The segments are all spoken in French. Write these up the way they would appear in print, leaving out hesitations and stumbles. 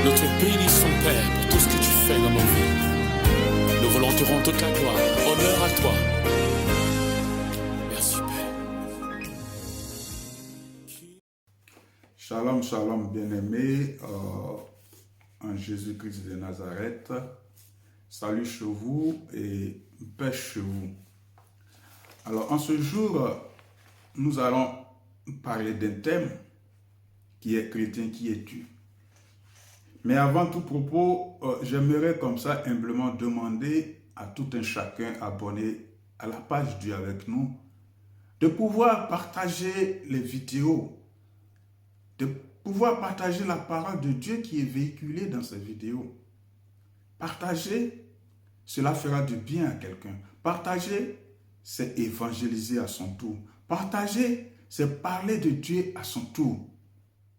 Nous te bénissons, Père, pour tout ce que tu fais dans nos vies. Nous voulons te rendre toute la gloire. Honneur à toi. Merci, Père. Shalom, shalom, bien-aimés en Jésus-Christ de Nazareth. Salut chez vous et paix chez vous. Alors, en ce jour, nous allons parler d'un thème qui est chrétien, qui es-tu? Mais avant tout propos, j'aimerais comme ça humblement demander à tout un chacun abonné à la page Dieu avec nous de pouvoir partager les vidéos, de pouvoir partager la parole de Dieu qui est véhiculée dans ces vidéos. Partager, cela fera du bien à quelqu'un. Partager, c'est évangéliser à son tour. Partager, c'est parler de Dieu à son tour.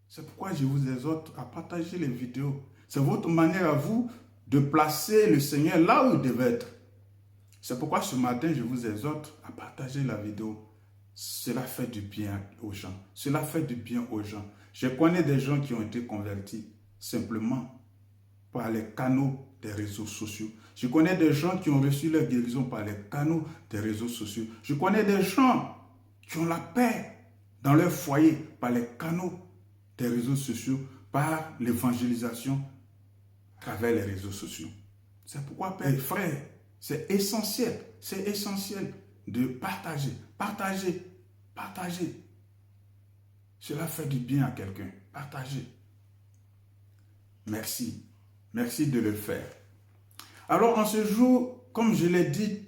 C'est pourquoi je vous exhorte à partager les vidéos. C'est votre manière à vous de placer le Seigneur là où il devait être. C'est pourquoi ce matin, je vous exhorte à partager la vidéo. Cela fait du bien aux gens. Cela fait du bien aux gens. Je connais des gens qui ont été convertis simplement par les canaux des réseaux sociaux. Je connais des gens qui ont reçu leur guérison par les canaux des réseaux sociaux. Je connais des gens qui ont la paix dans leur foyer par les canaux des réseaux sociaux, par l'évangélisation à travers les réseaux sociaux. C'est pourquoi, père et frère, c'est essentiel de partager, partager. Cela fait du bien à quelqu'un. Partagez. Merci de le faire. Alors, en ce jour, comme je l'ai dit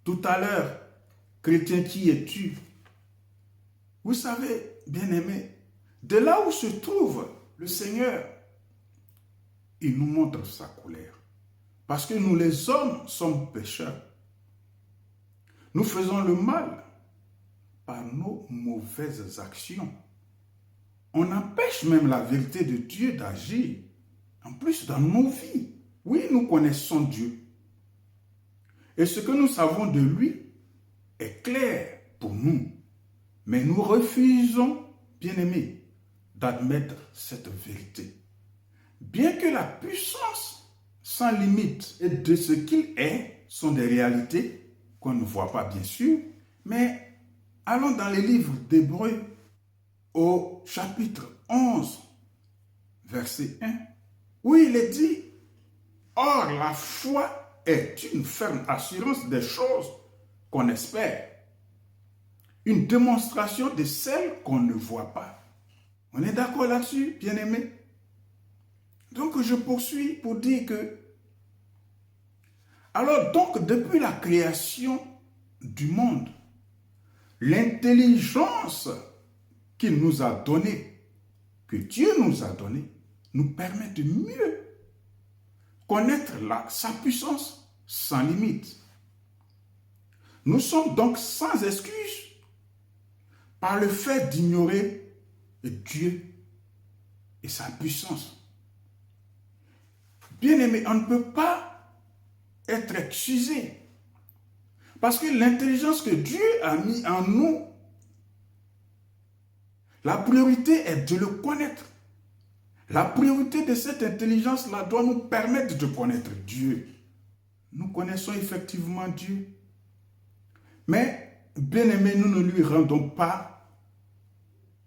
tout à l'heure, chrétien, qui es-tu? Vous savez, bien-aimés, de là où se trouve le Seigneur, il nous montre sa colère. Parce que nous les hommes sommes pécheurs. Nous faisons le mal par nos mauvaises actions. On empêche même la vérité de Dieu d'agir. En plus, dans nos vies, oui, nous connaissons Dieu. Et ce que nous savons de lui est clair pour nous. Mais nous refusons, bien-aimés, d'admettre cette vérité. Bien que la puissance sans limite et de ce qu'il est sont des réalités qu'on ne voit pas bien sûr, mais allons dans les livres d'Hébreux au chapitre 11, verset 1, où il est dit « Or la foi est une ferme assurance des choses qu'on espère, une démonstration de celles qu'on ne voit pas. » On est d'accord là-dessus, bien-aimés? Donc, je poursuis pour dire que, alors donc, depuis la création du monde, l'intelligence qu'il nous a donnée, que Dieu nous a donnée, nous permet de mieux connaître sa puissance sans limite. Nous sommes donc sans excuse par le fait d'ignorer Dieu et sa puissance. Bien-aimé, on ne peut pas être excusé parce que l'intelligence que Dieu a mis en nous, la priorité est de le connaître. La priorité de cette intelligence-là doit nous permettre de connaître Dieu. Nous connaissons effectivement Dieu, mais bien-aimé, nous ne lui rendons pas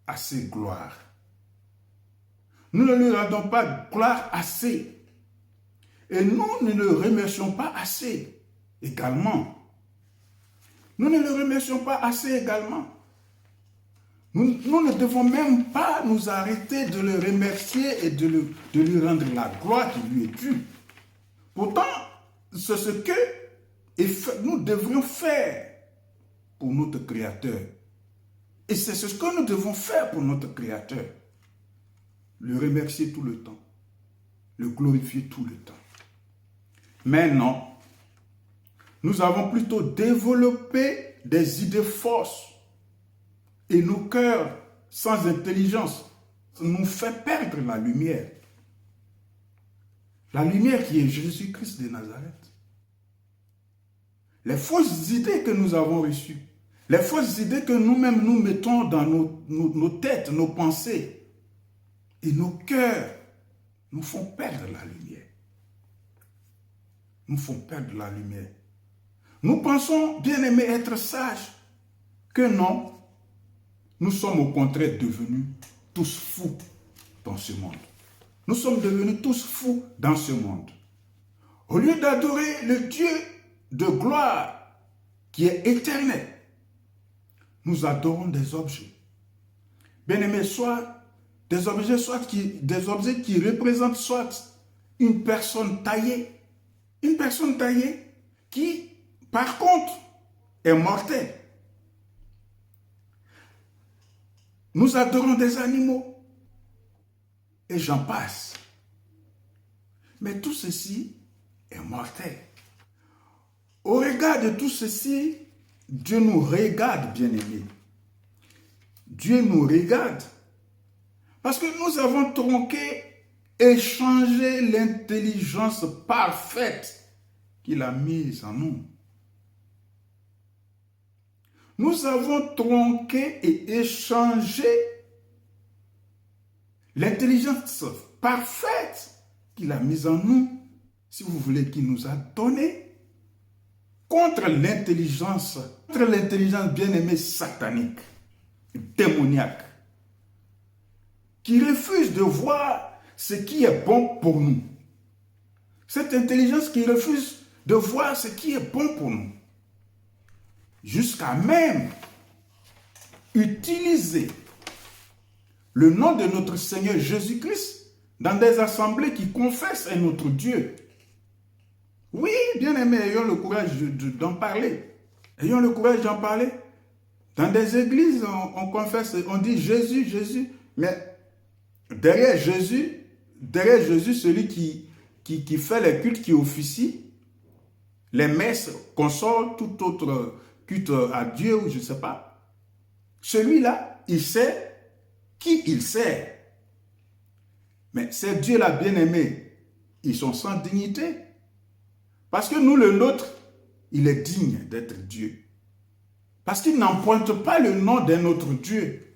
assez gloire. Nous ne lui rendons pas gloire assez. Et nous ne le remercions pas assez également. Nous ne le remercions pas assez également. Nous ne devons même pas nous arrêter de le remercier et de lui rendre la gloire qui lui est due. Pourtant, c'est ce que nous devrions faire pour notre Créateur. Et c'est ce que nous devons faire pour notre Créateur. Le remercier tout le temps. Le glorifier tout le temps. Mais non. Nous avons plutôt développé des idées fausses. Et nos cœurs sans intelligence nous fait perdre la lumière. La lumière qui est Jésus-Christ de Nazareth. Les fausses idées que nous avons reçues. Les fausses idées que nous-mêmes nous mettons dans nos têtes, nos pensées et nos cœurs nous font perdre la lumière. Nous font perdre la lumière. Nous pensons, bien-aimés, être sages, que non, nous sommes au contraire devenus tous fous dans ce monde. Nous sommes devenus tous fous dans ce monde. Au lieu d'adorer le Dieu de gloire qui est éternel, nous adorons des objets. Bien-aimés, soit des objets qui représentent soit une personne taillée qui, par contre, est mortelle. Nous adorons des animaux et j'en passe. Mais tout ceci est mortel. Au regard de tout ceci, Dieu nous regarde, bien-aimés. Dieu nous regarde parce que nous avons tronqué et changé l'intelligence parfaite qu'il a mise en nous. Nous avons tronqué et échangé l'intelligence parfaite qu'il a mise en nous, si vous voulez, qu'il nous a donnée, contre l'intelligence bien-aimée satanique, démoniaque, qui refuse de voir ce qui est bon pour nous. Cette intelligence qui refuse de voir ce qui est bon pour nous. Jusqu'à même utiliser le nom de notre Seigneur Jésus-Christ dans des assemblées qui confessent un autre Dieu. Oui, bien-aimés, ayons le courage d'en parler. Ayons le courage d'en parler. Dans des églises, on confesse, on dit Jésus, Jésus. Mais derrière Jésus, celui qui fait les cultes, qui officie, les messes, console, tout autre culte à Dieu, ou je ne sais pas. Celui-là, il sait qui il sert. Mais ces dieux-là, bien-aimés, ils sont sans dignité. Parce que nous, le nôtre, il est digne d'être Dieu. Parce qu'il n'emprunte pas le nom d'un autre Dieu.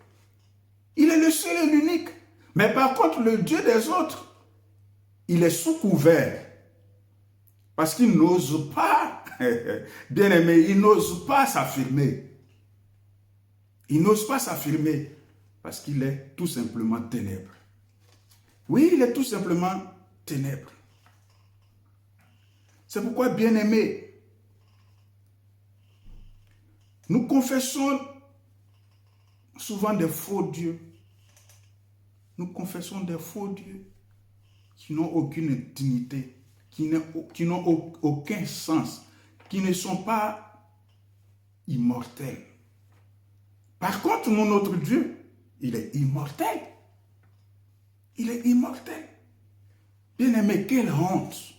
Il est le seul et l'unique. Mais par contre, le Dieu des autres, il est sous couvert. Parce qu'il n'ose pas, bien-aimé, il n'ose pas s'affirmer. Il n'ose pas s'affirmer parce qu'il est tout simplement ténèbres. Oui, il est tout simplement ténèbres. C'est pourquoi, bien-aimés, nous confessons souvent des faux dieux. Nous confessons des faux dieux qui n'ont aucune dignité, qui n'ont aucun sens, qui ne sont pas immortels. Par contre, notre Dieu, il est immortel. Il est immortel. Bien-aimé, quelle honte!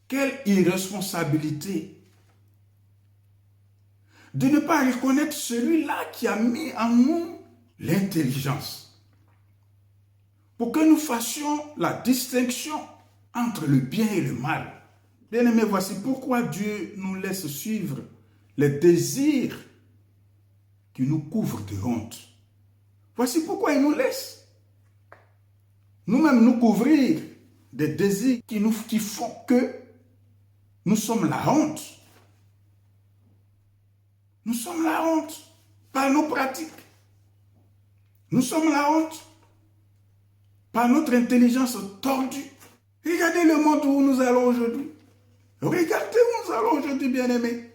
Quelle irresponsabilité de ne pas reconnaître celui-là qui a mis en nous l'intelligence pour que nous fassions la distinction entre le bien et le mal. Bien-aimés, voici pourquoi Dieu nous laisse suivre les désirs qui nous couvrent de honte. Voici pourquoi il nous laisse nous-mêmes nous couvrir des désirs qui font que nous sommes la honte. Nous sommes la honte par nos pratiques. Nous sommes la honte par notre intelligence tordue. Regardez le monde où nous allons aujourd'hui. Regardez où nous allons aujourd'hui, bien-aimés.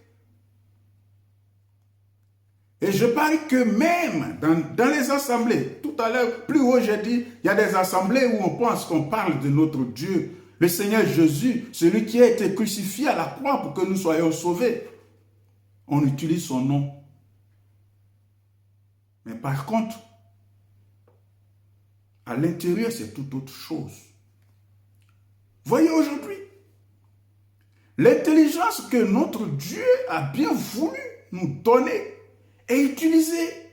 Et je parie que même dans les assemblées, tout à l'heure, plus haut j'ai dit, il y a des assemblées où on pense qu'on parle de notre Dieu, le Seigneur Jésus, celui qui a été crucifié à la croix pour que nous soyons sauvés. On utilise son nom. Mais par contre, à l'intérieur, c'est tout autre chose. Voyez aujourd'hui, l'intelligence que notre Dieu a bien voulu nous donner est utilisée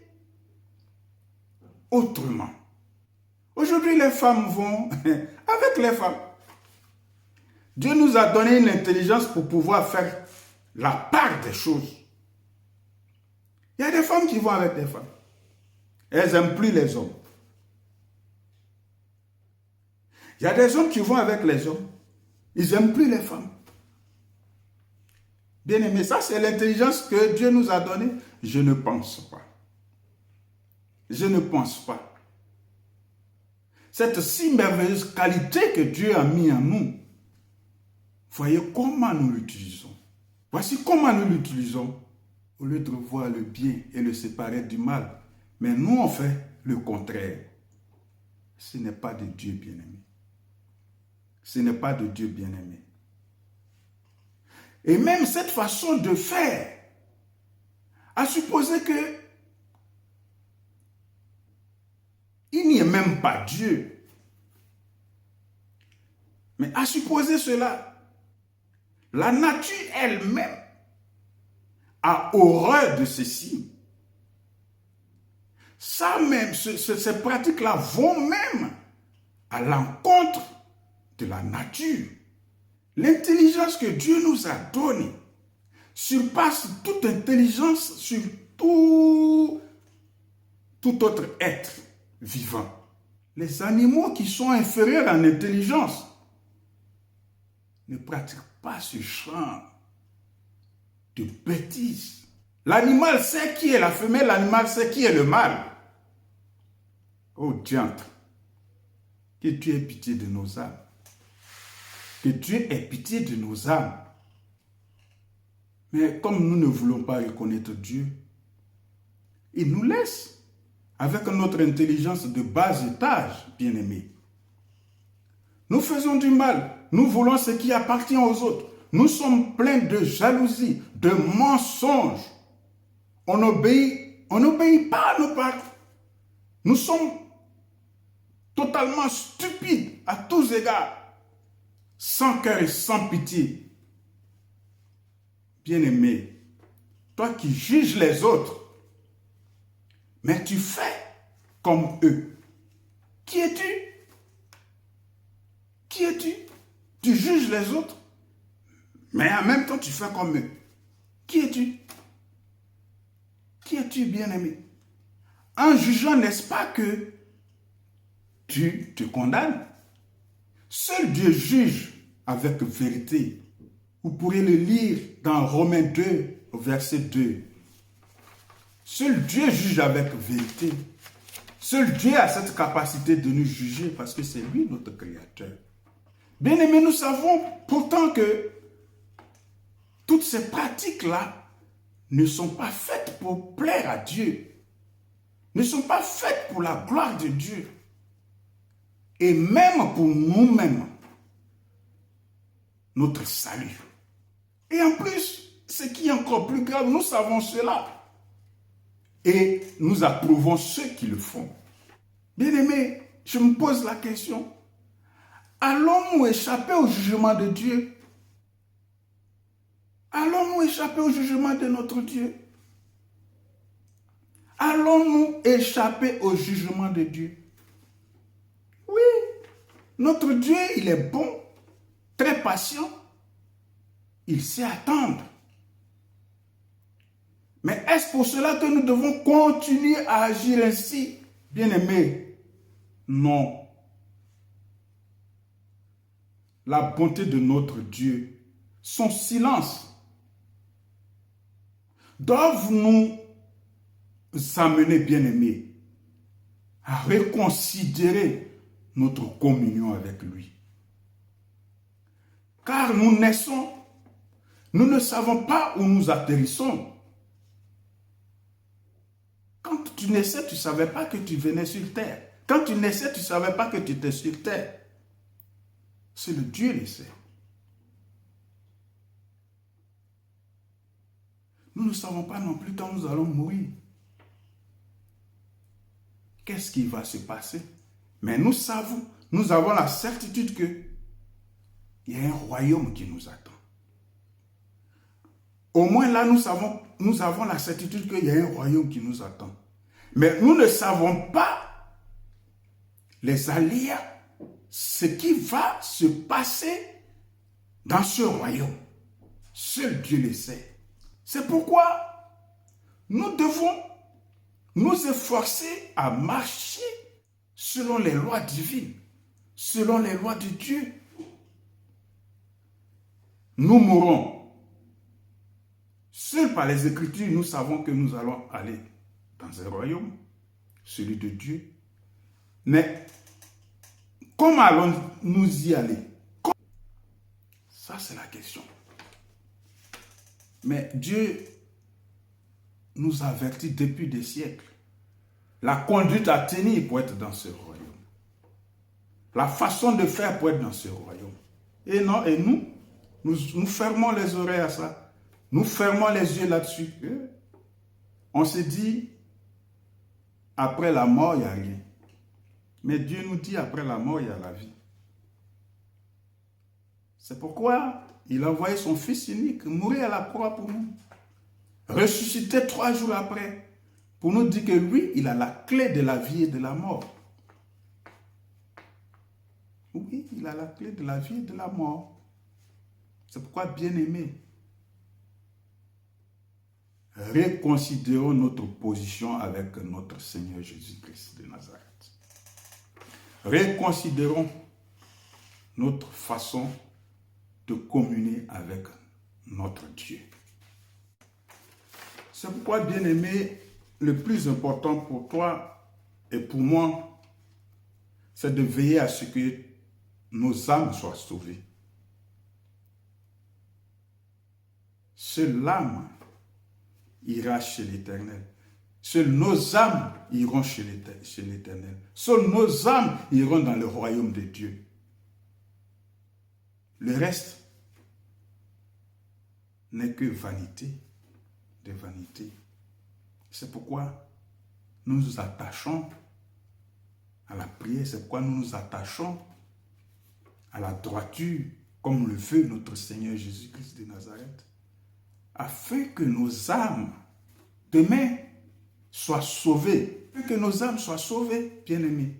autrement. Aujourd'hui, les femmes vont avec les femmes. Dieu nous a donné une intelligence pour pouvoir faire la part des choses. Il y a des femmes qui vont avec des femmes. Elles n'aiment plus les hommes. Il y a des hommes qui vont avec les hommes. Ils n'aiment plus les femmes. Bien aimé, ça c'est l'intelligence que Dieu nous a donnée. Je ne pense pas. Je ne pense pas. Cette si merveilleuse qualité que Dieu a mis en nous, voyez comment nous l'utilisons. Voici comment nous l'utilisons. Au lieu de voir le bien et le séparer du mal. Mais nous, on fait le contraire. Ce n'est pas de Dieu bien-aimé. Ce n'est pas de Dieu bien-aimé. Et même cette façon de faire, à supposer que il n'y ait même pas Dieu. Mais à supposer cela, la nature elle-même a horreur de ceci. Ça même, ces pratiques-là vont même à l'encontre de la nature. L'intelligence que Dieu nous a donnée surpasse toute intelligence sur tout autre être vivant. Les animaux qui sont inférieurs en intelligence ne pratiquent pas ce genre de bêtises. L'animal sait qui est la femelle, l'animal sait qui est le mâle. Oh diantre, que Dieu ait pitié de nos âmes. Que Dieu ait pitié de nos âmes. Mais comme nous ne voulons pas reconnaître Dieu, il nous laisse avec notre intelligence de bas étage, bien-aimés. Nous faisons du mal. Nous voulons ce qui appartient aux autres. Nous sommes pleins de jalousie, de mensonges. On n'obéit pas à nos parents. Nous sommes totalement stupides à tous égards, sans cœur et sans pitié. Bien-aimé, toi qui juges les autres, mais tu fais comme eux. Qui es-tu? Qui es-tu? Tu juges les autres, mais en même temps tu fais comme eux. Qui es-tu? Qui es-tu, bien-aimé? En jugeant, n'est-ce pas que tu te condamnes? Seul Dieu juge avec vérité. Vous pourrez le lire dans Romains 2, verset 2. Seul Dieu juge avec vérité. Seul Dieu a cette capacité de nous juger parce que c'est lui notre créateur. Bien-aimés, nous savons pourtant que toutes ces pratiques-là ne sont pas faites pour plaire à Dieu. Ne sont pas faites pour la gloire de Dieu. Et même pour nous-mêmes, notre salut. Et en plus, ce qui est encore plus grave, nous savons cela. Et nous approuvons ceux qui le font. Bien-aimés, je me pose la question. Allons-nous échapper au jugement de Dieu? Allons-nous échapper au jugement de notre Dieu? Allons-nous échapper au jugement de Dieu? Oui, notre Dieu, il est bon, très patient. Il sait attendre. Mais est-ce pour cela que nous devons continuer à agir ainsi? Bien-aimés, non. La bonté de notre Dieu, son silence, doivent nous amener, bien-aimés, à reconsidérer notre communion avec lui. Car nous naissons, nous ne savons pas où nous atterrissons. Quand tu naissais, tu ne savais pas que tu venais sur terre. Quand tu naissais, tu ne savais pas que tu étais sur terre. C'est le Dieu qui sait. Nous ne savons pas non plus quand nous allons mourir. Qu'est-ce qui va se passer? Mais nous savons, nous avons la certitude que il y a un royaume qui nous attend. Au moins là, nous avons la certitude qu'il y a un royaume qui nous attend. Mais nous ne savons pas les aléas, ce qui va se passer dans ce royaume. Seul Dieu le sait. C'est pourquoi nous devons nous efforcer à marcher selon les lois divines. selon les lois de Dieu. Nous mourrons. Seuls par les Écritures, nous savons que nous allons aller dans un royaume, celui de Dieu. Mais comment allons-nous y aller? Ça, c'est la question. Mais Dieu nous avertit depuis des siècles. La conduite à tenir pour être dans ce royaume. La façon de faire pour être dans ce royaume. Et non, et nous fermons les oreilles à ça. Nous fermons les yeux là-dessus. On se dit, après la mort, il n'y a rien. Mais Dieu nous dit, après la mort, il y a la vie. C'est pourquoi il a envoyé son Fils unique mourir à la croix pour nous. Ressusciter 3 jours après, pour nous dire que lui, il a la clé de la vie et de la mort. Oui, il a la clé de la vie et de la mort. C'est pourquoi, bien-aimés, reconsidérons notre position avec notre Seigneur Jésus-Christ de Nazareth. Reconsidérons notre façon de communier avec notre Dieu. C'est pourquoi, bien-aimé, le plus important pour toi et pour moi, c'est de veiller à ce que nos âmes soient sauvées. Seule l'âme ira chez l'Éternel. Seules nos âmes iront chez l'Éternel. Seules nos âmes iront dans le royaume de Dieu. Le reste n'est que vanité de vanité. C'est pourquoi nous nous attachons à la prière, c'est pourquoi nous nous attachons à la droiture, comme le veut notre Seigneur Jésus-Christ de Nazareth, afin que nos âmes, demain, soient sauvées, afin que nos âmes soient sauvées, bien-aimés.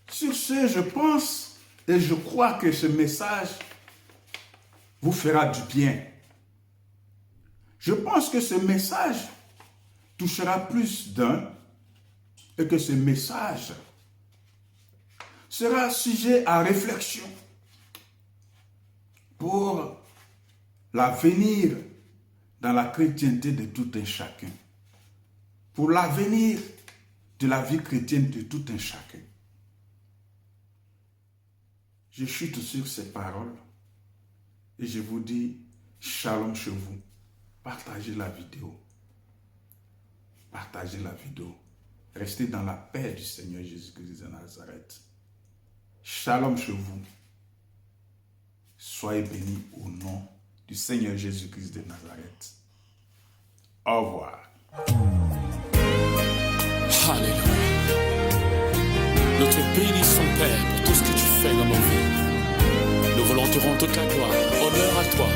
Sur ce, je pense et je crois que ce message vous fera du bien. Je pense que ce message touchera plus d'un et que ce message sera sujet à réflexion pour l'avenir dans la chrétienté de tout un chacun, pour l'avenir de la vie chrétienne de tout un chacun. Je chute sur ces paroles et je vous dis shalom chez vous. Partagez la vidéo. Partagez la vidéo. Restez dans la paix du Seigneur Jésus-Christ de Nazareth. Shalom chez vous. Soyez bénis au nom du Seigneur Jésus-Christ de Nazareth. Au revoir. Alléluia. Nous te bénissons, Père, pour tout ce que tu fais dans nos vies. Nous voulons te rendre toute la gloire. Honneur à toi.